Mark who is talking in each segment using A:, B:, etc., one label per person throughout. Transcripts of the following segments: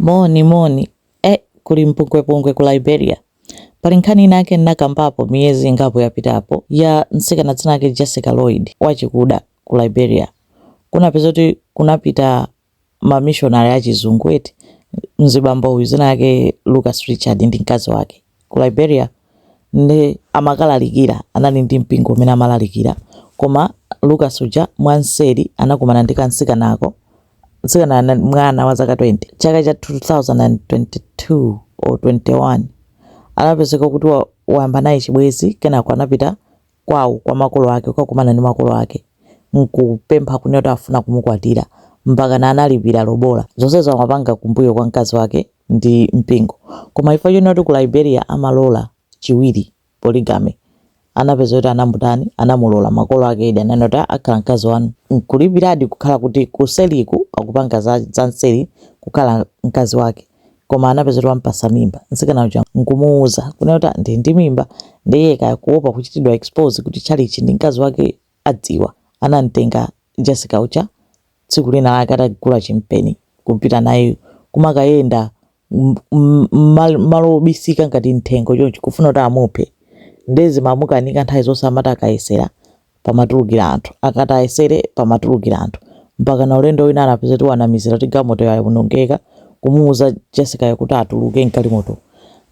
A: Moni kuli mpungwe ku Liberia pali nkhani inake nakambapo miyezi ingapo yapitapo ya mtsikana dzina lake Jessica Lloyd wachikuda ku Liberia. Kunapeza kuti kunapita ma missionary achizungu eti mzibambo uyu dzina lake Lucas Richard ndi mkazi wake ku Liberia ndi amakalalikira, anali ndi mpingo umene amalalikira, koma Lucas uja mwanseri anakumana ndi kantsikanako. Mtsikana mwana wa zaka 20 chaka cha 2022 or 21 anapezeka kuti wayamba naye chibwezi, kenako anapita kwawo kwa makolo ake, kukakumana ndi makolo ake nkupempha kuti afuna kumukwatira mpaka analipira lobola. Zonsezo amapanga kumbuyo kwa mkazi wake ndi mpingo, koma ifa yonoti ku Liberia amalola chiwiri polygamy. Anapeza kuti anamutani, anamulola makolo ake edi ananota akhala mkazi wanu nkulipiradi kukhala kuti kuseliku akupanga za nseli kukhala mkazi wake, koma anapeza kuti wampasa mimba. Mtsikana uja nkumuuza kunota ndi mimba, ndiye kaya kuopa kuchitidwa expose kuti chalichi ndi mkazi wake adziwa, anamtenga Jessica uja tsiku lina lake atagula chimpeni kupita naye kumakayenda malo obisika ngati nthengo chonchi kufuna kuti amuphe. Ndezi mamukanika nthawi zonse amati akayesera pamatulukira anthu, akati ayesere pamatulukira anthu, mpaka na ulendo wina anapeza kuti wanamizira kuti galimoto yawonongeka, kumuuza Jessica kuti atuluke mgalimoto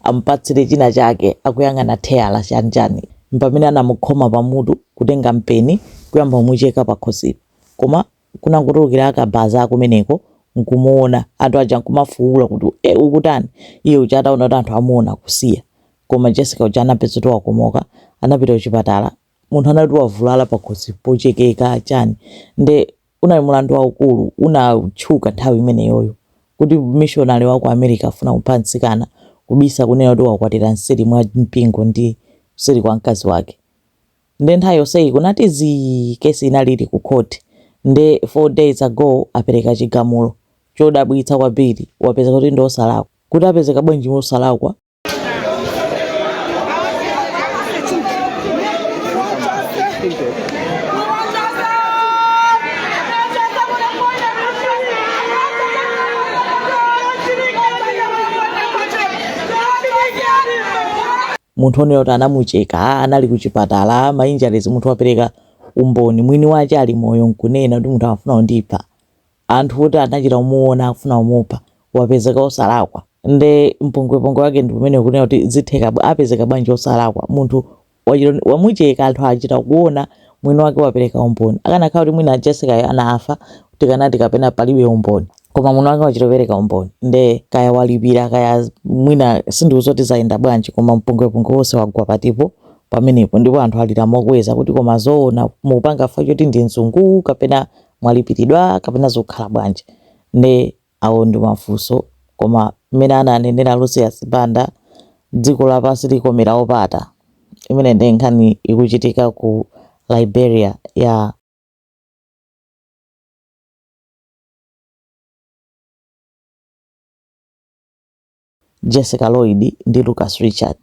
A: ampatsire china chake akuyang'ana theyala chanjani, mpamene anamukhoma pamutu kutenga mpeni kuyamba kumucheka pakhosi. Koma kunangotulukira akabaza akumeneko nkumuona anthu aja nkumafuula kuti ukutani iye uja ataona kuti anthu amuona kusiya. Koma Jessica uja anapeza kuti wakomoka, anapita kuchipatala, munthu anati wavulala pakhosi pochekeka chani. Nde unali mulandu waukulu unatchuka nthawi imeneyoyo kuti missionary wa ku America afuna kupha mtsikana kubisa kunena kuti wakwatira nseri mwa mpingo ndi nseri kwa mkazi wake. Nde nthawi yonseyi kunati kesi inalili ku court. Nde 4 days ago apereka chigamulo chodabwitsa kwambiri, wapeza kuti ndi osalakwa. Kuti apezeka bwanji osalakwa? Munthu oneyota anamucheka, anali kuchipatala, mainjalizi munthu wapereka umboni, mwini wache ali moyo nkunena kuti munthu afuna kundipha. Anthu kuti anachita umuona afuna umupha, wapezeka osalakwa. Nde mpungwe wake ndi pamene kunena kuti zitheka apezeka bwanji osalakwa. Munthu wamucheka, anthu achita kuona mwini wake wapereka umboni. Akanakhala kuti mwina Jessica anafa tikanati kapena palibe umboni, koma mwini wake wachitopereka umboni. Nde kaya walipira kaya mwina sindiuzoti zayenda bwanji, koma mpungwe wonse wagwa patipo pamenepo. Ndipo anthu alira mokweza kuti koma zoona mupanga fa choti ndi mzungu kapena mwalipiridwa kapena zokhala bwanji. Nde awo ndi mafunso, koma mmene ananenera Lucius Banda dziko lapansi likomera opata. Imene ndi nkhani ikuchitika ku Liberia ya Jessica Lloyd ndi Lucas Richard.